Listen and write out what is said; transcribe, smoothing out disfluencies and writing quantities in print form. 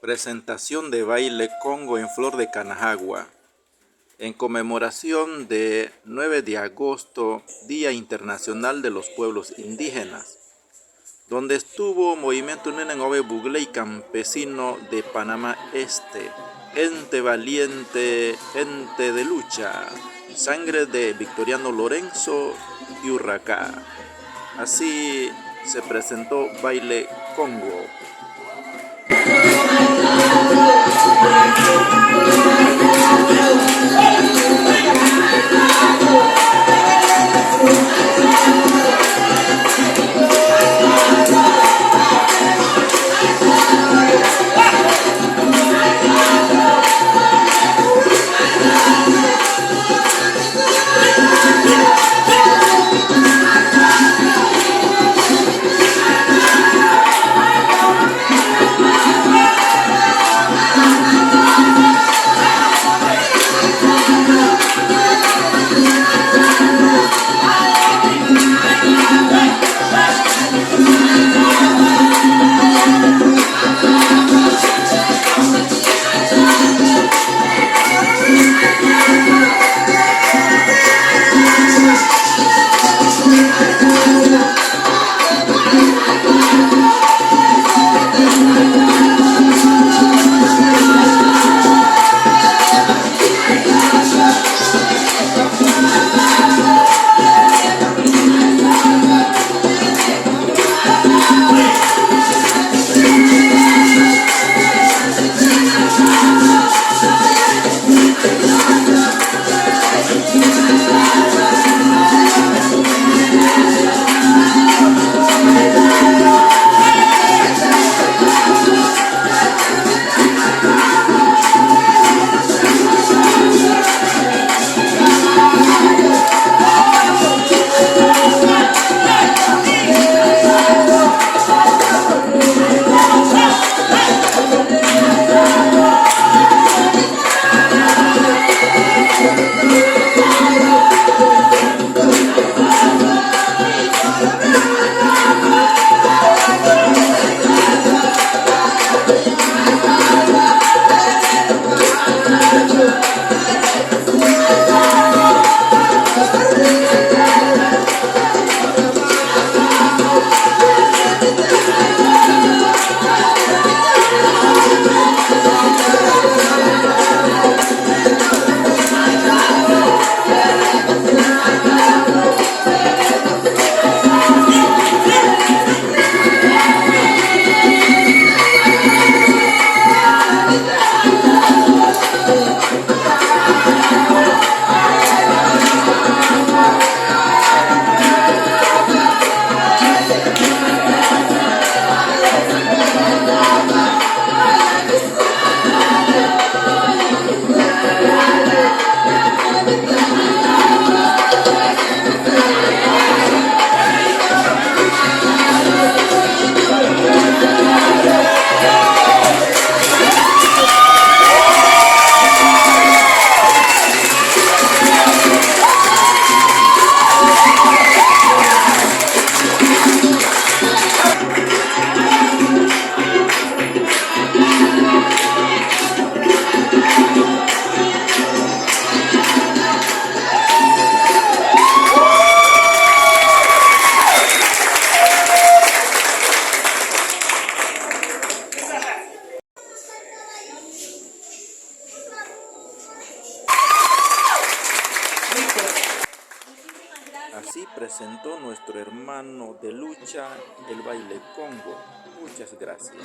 Presentación de baile Congo en Flor de Canajagua, en conmemoración de 9 de agosto, Día Internacional de los Pueblos Indígenas, donde estuvo Movimiento Nenenove Bugley Campesino de Panamá Este, gente valiente, gente de lucha, sangre de Victoriano Lorenzo y Urracá. Así se presentó Baile Congo. Así presentó nuestro hermano de lucha el baile Congo. Muchas gracias.